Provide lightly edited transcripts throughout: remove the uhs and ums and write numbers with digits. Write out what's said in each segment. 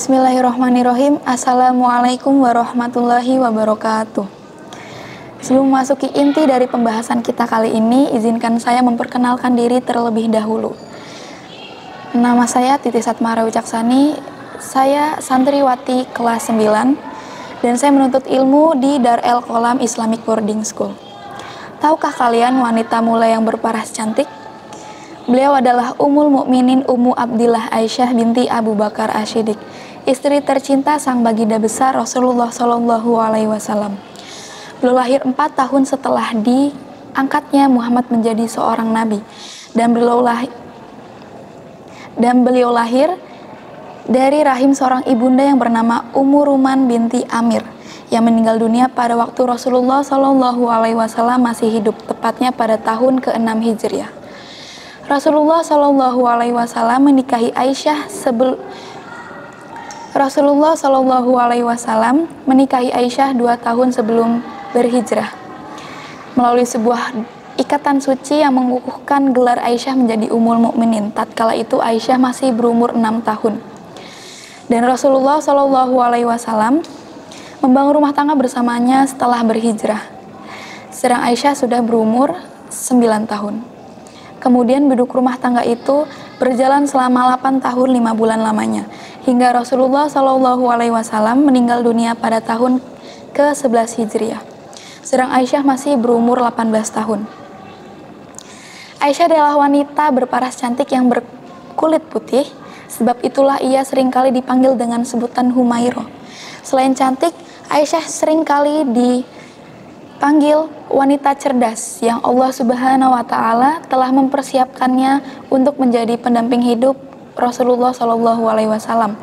Bismillahirrahmanirrahim. Assalamualaikum warahmatullahi wabarakatuh. Sebelum memasuki inti dari pembahasan kita kali ini, izinkan saya memperkenalkan diri terlebih dahulu. Nama saya Titi Satmara Wicaksani, saya santriwati kelas 9 dan saya menuntut ilmu di Dar El Qolam Islamic Boarding School. Tahukah kalian wanita muda yang berparas cantik? Beliau adalah Ummul Mukminin Ummu Abdillah Aisyah binti Abu Bakar Asy-Syiddiq, istri tercinta sang baginda besar Rasulullah Shallallahu Alaihi Wasallam. Beliau lahir 4 tahun setelah diangkatnya Muhammad menjadi seorang nabi, dan beliau lahir dari rahim seorang ibunda yang bernama Ummu Ruman binti Amir yang meninggal dunia pada waktu Rasulullah Shallallahu Alaihi Wasallam masih hidup, tepatnya pada tahun ke-6 Hijriah. Rasulullah Shallallahu Alaihi Wasallam menikahi Aisyah Rasulullah Shallallahu Alaihi Wasallam menikahi Aisyah 2 tahun sebelum berhijrah melalui sebuah ikatan suci yang mengukuhkan gelar Aisyah menjadi Ummul Mukminin. Tatkala itu Aisyah masih berumur 6 tahun. Dan Rasulullah Shallallahu Alaihi Wasallam membangun rumah tangga bersamanya setelah berhijrah. Sedang Aisyah sudah berumur 9 tahun. Kemudian biduk rumah tangga itu berjalan selama 8 tahun 5 bulan lamanya, hingga Rasulullah Shallallahu Alaihi Wasallam meninggal dunia pada tahun ke-11 Hijriah. Sedang Aisyah masih berumur 18 tahun. Aisyah adalah wanita berparas cantik yang berkulit putih, sebab itulah ia seringkali dipanggil dengan sebutan Humairah. Selain cantik, Aisyah seringkali dipanggil wanita cerdas yang Allah Subhanahu wa Ta'ala telah mempersiapkannya untuk menjadi pendamping hidup Rasulullah Shallallahu Alaihi Wasallam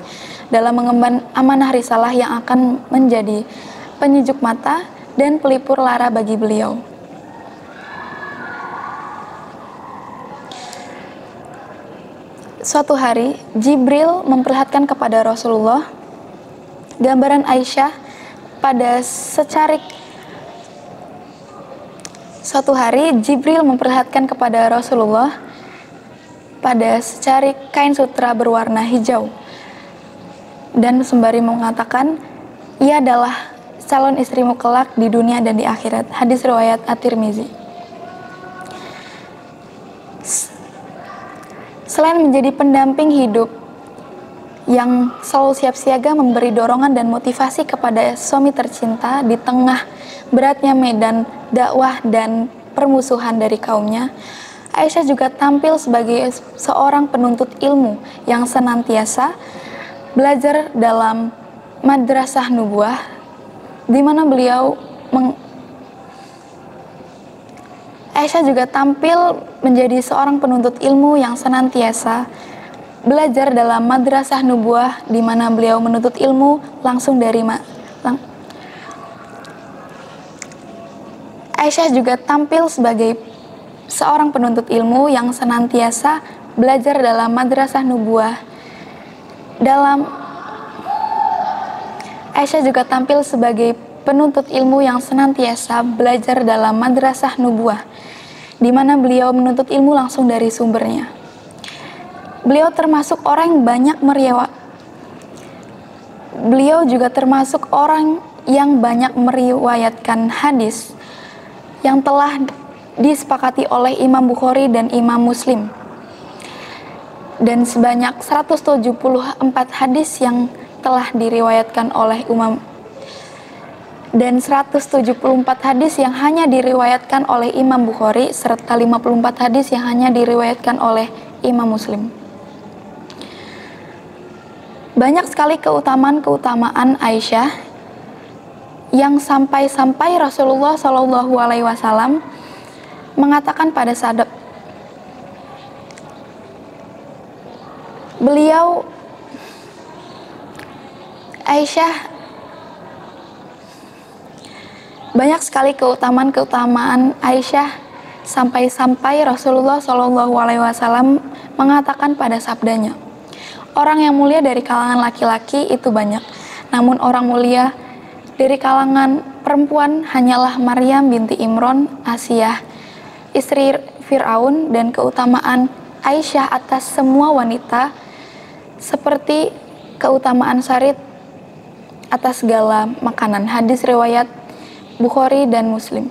dalam mengemban amanah risalah yang akan menjadi penyejuk mata dan pelipur lara bagi beliau. Suatu hari, Jibril memperlihatkan kepada Rasulullah gambaran Aisyah pada secarik Suatu hari, Jibril memperlihatkan kepada Rasulullah pada secarik kain sutra berwarna hijau dan sembari mengatakan, ia adalah calon istrimu kelak di dunia dan di akhirat. Hadis riwayat At-Tirmizi. Selain menjadi pendamping hidup yang selalu siap siaga memberi dorongan dan motivasi kepada suami tercinta di tengah beratnya medan dakwah dan permusuhan dari kaumnya, Aisyah juga tampil sebagai seorang penuntut ilmu yang senantiasa belajar dalam madrasah nubuah, di mana Aisyah juga tampil menjadi seorang penuntut ilmu yang senantiasa belajar dalam madrasah nubuah, di mana beliau menuntut ilmu langsung dari Aisyah juga tampil sebagai seorang penuntut ilmu yang senantiasa belajar dalam madrasah nubuah. Aisyah juga tampil sebagai penuntut ilmu yang senantiasa belajar dalam madrasah nubuah, di mana beliau menuntut ilmu langsung dari sumbernya. Beliau termasuk orang yang Beliau juga termasuk orang yang banyak meriwayatkan hadis yang telah disepakati oleh Imam Bukhari dan Imam Muslim, dan sebanyak 174 hadis yang telah diriwayatkan oleh dan 174 hadis yang hanya diriwayatkan oleh Imam Bukhari serta 54 hadis yang hanya diriwayatkan oleh Imam Muslim. Banyak sekali keutamaan Aisyah yang sampai Rasulullah Shallallahu Alaihi Wasallam mengatakan pada saat beliau, Aisyah, banyak sekali keutamaan Aisyah sampai Rasulullah Shallallahu Alaihi Wasallam mengatakan pada sabdanya, orang yang mulia dari kalangan laki-laki itu banyak, namun orang mulia dari kalangan perempuan hanyalah Maryam binti Imran, Asiyah, istri Fir'aun, dan keutamaan Aisyah atas semua wanita seperti Keutamaan sarit atas segala makanan. Hadis riwayat Bukhari dan Muslim.